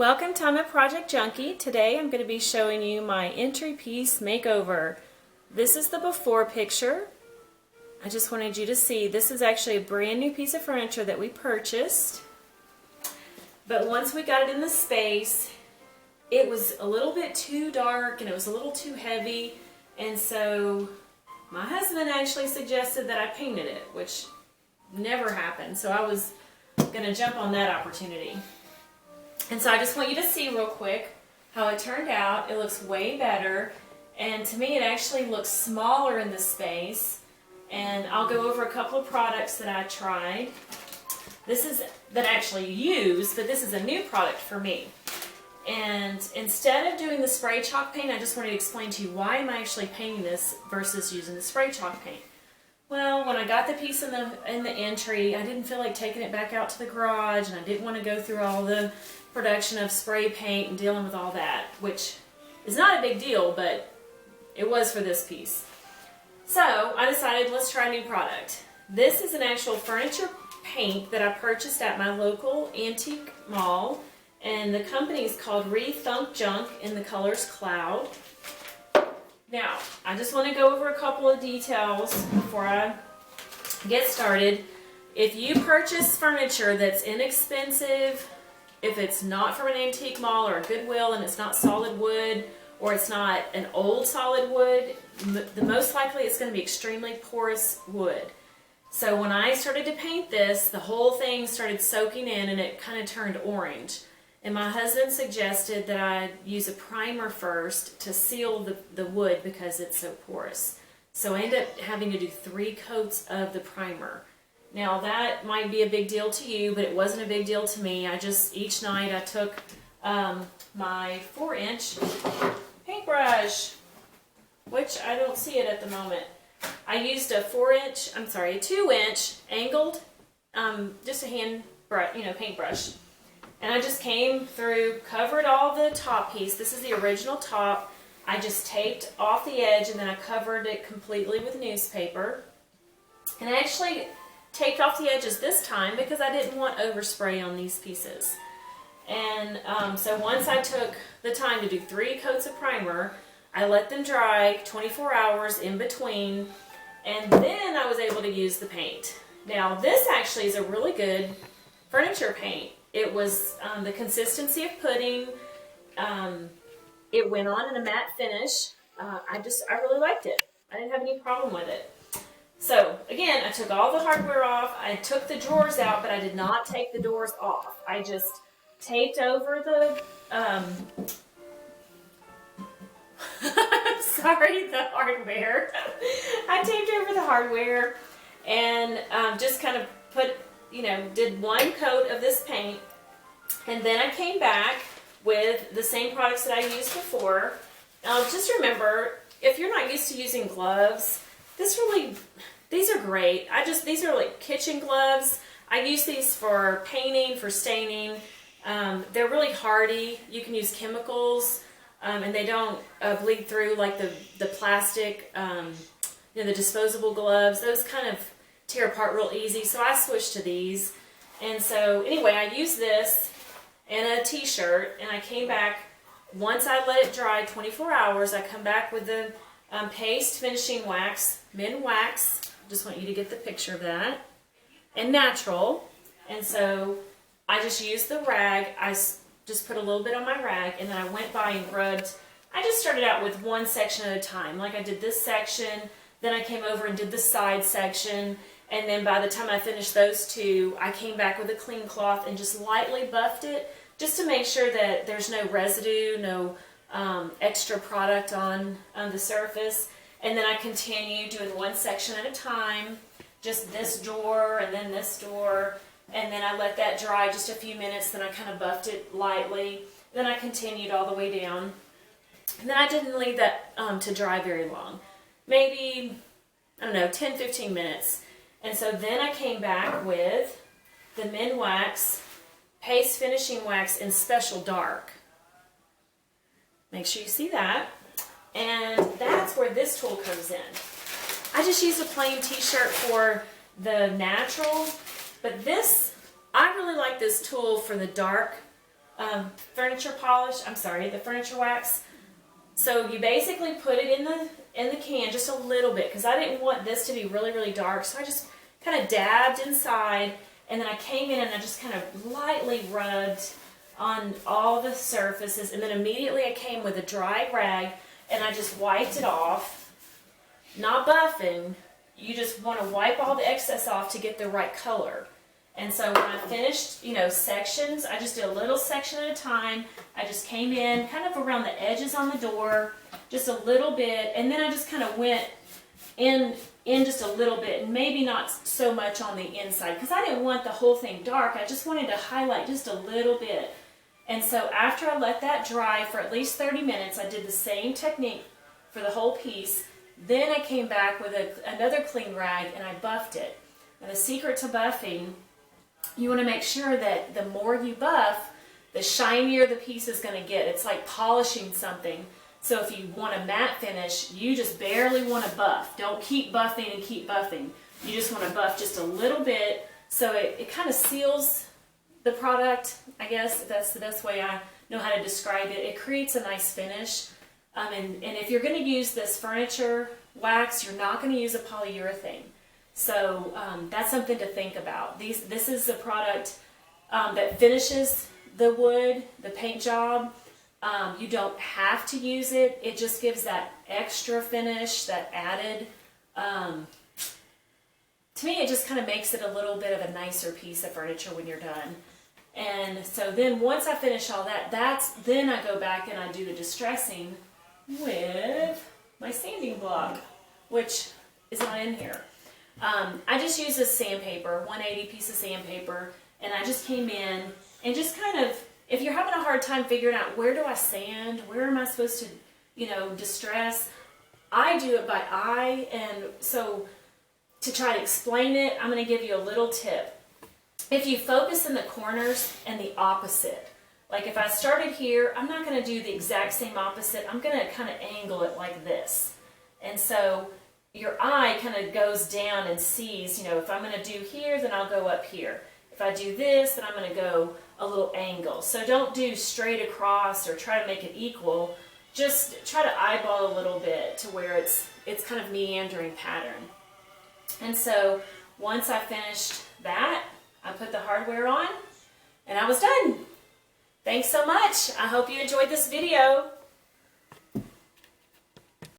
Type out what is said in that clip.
Welcome to I'm a Project Junkie. Today I'm going to be showing you my entry piece makeover. This is the before picture. I just wanted you to see this is actually a brand new piece of furniture that we purchased. But once we got it in the space, it was a little bit too dark and it was a little too heavy, and so my husband actually suggested that I painted it, which never happened. So I was going to jump on that opportunity. And so I just want you to see real quick how it turned out. It looks way better, and to me it actually looks smaller in the space. And I'll go over a couple of products that I tried. This is that I actually use, but this is a new product for me. And instead of doing the spray chalk paint, I just wanted to explain to you why am I actually painting this versus using the spray chalk paint. Well, when I got the piece in the entry, I didn't feel like taking it back out to the garage, and I didn't want to go through all the production of spray paint and dealing with all that, which is not a big deal, but it was for this piece. So I decided, let's try a new product. This is an actual furniture paint that I purchased at my local antique mall, and the company is called Rethunk Junk, in the colors Cloud. Now, I just want to go over a couple of details before I get started. If you purchase furniture that's inexpensive, if it's not from an antique mall or a Goodwill and it's not solid wood, or it's not an old solid wood, the most likely it's going to be extremely porous wood. So when I started to paint this, the whole thing started soaking in and it kind of turned orange. And my husband suggested that I use a primer first to seal the wood because it's so porous. So I ended up having to do 3 coats of the primer. Now that might be a big deal to you, but it wasn't a big deal to me. each night I took my 4-inch paintbrush, which I don't see it at the moment. I used a 2-inch angled, just a hand brush, paintbrush. And I just came through, covered all the top piece. This is the original top. I just taped off the edge and then I covered it completely with newspaper. And I actually taped off the edges this time because I didn't want overspray on these pieces. And so once I took the time to do 3 coats of primer, I let them dry 24 hours in between, and then I was able to use the paint. Now this actually is a really good furniture paint. It was the consistency of pudding. It went on in a matte finish. I really liked it. I didn't have any problem with it. So again, I took all the hardware off. I took the drawers out, but I did not take the doors off. I just taped over the the hardware. I taped over the hardware and just kind of did 1 coat of this paint, and then I came back with the same products that I used before. Now just remember, if you're not used to using gloves, these are great. These are like kitchen gloves. I use these for painting, for staining. They're really hardy. You can use chemicals, and they don't bleed through like the plastic, the disposable gloves. Those kind of tear apart real easy, so I switched to these. And so anyway, I used this and a t-shirt, and I came back, once I let it dry 24 hours, I come back with the paste finishing wax, Minwax. Just want you to get the picture of that, and natural. And so I just used the rag. I just put a little bit on my rag, and then I went by and rubbed. I just started out with 1 section at a time. Like I did this section, then I came over and did the side section, and then by the time I finished those 2, I came back with a clean cloth and just lightly buffed it, just to make sure that there's no residue, no extra product on the surface. And then I continued doing 1 section at a time, just this door and then this door, and then I let that dry just a few minutes, then I kind of buffed it lightly, then I continued all the way down, and then I didn't leave that to dry very long, maybe, 10-15 minutes. And so then I came back with the Minwax Paste Finishing Wax in Special Dark. Make sure you see that. And that's where this tool comes in. I just used a plain t-shirt for the natural, but I really like this tool for the dark furniture polish, I'm sorry, the furniture wax. So you basically put it in the can just a little bit, because I didn't want this to be really, really dark. So I just kind of dabbed inside, and then I came in and I just kind of lightly rubbed on all the surfaces, and then immediately I came with a dry rag and I just wiped it off. Not buffing, you just want to wipe all the excess off to get the right color. And so when I finished, you know, sections, I just did a little section at a time. I just came in kind of around the edges on the door, just a little bit, and then I just kind of went in just a little bit, and maybe not so much on the inside, because I didn't want the whole thing dark. I just wanted to highlight just a little bit. And so after I let that dry for at least 30 minutes, I did the same technique for the whole piece. Then I came back with another clean rag and I buffed it. And the secret to buffing, you want to make sure that the more you buff, the shinier the piece is going to get. It's like polishing something. So if you want a matte finish, you just barely want to buff. Don't keep buffing and keep buffing. You just want to buff just a little bit so it kind of seals the product. I guess that's the best way I know how to describe it. It creates a nice finish. And if you're going to use this furniture wax, you're not going to use a polyurethane. So that's something to think about. This is a product that finishes the wood, the paint job. You don't have to use it. It just gives that extra finish, that added, to me it just kind of makes it a little bit of a nicer piece of furniture when you're done. And so then once I finish all that, then I go back and I do the distressing with my sanding block, which is not in here. I just used a sandpaper, 180 piece of sandpaper, and I just came in and just kind of, if you're having a hard time figuring out where do I sand, where am I supposed to, you know, distress, I do it by eye. And so to try to explain it, I'm going to give you a little tip. If you focus in the corners and the opposite, like if I started here, I'm not going to do the exact same opposite. I'm going to kind of angle it like this. And so your eye kind of goes down and sees, you know, if I'm going to do here, then I'll go up here. If I do this, then I'm going to go a little angle. So don't do straight across or try to make it equal. Just try to eyeball a little bit to where it's kind of meandering pattern. And so once I finished that, I put the hardware on and I was done. Thanks so much. I hope you enjoyed this video.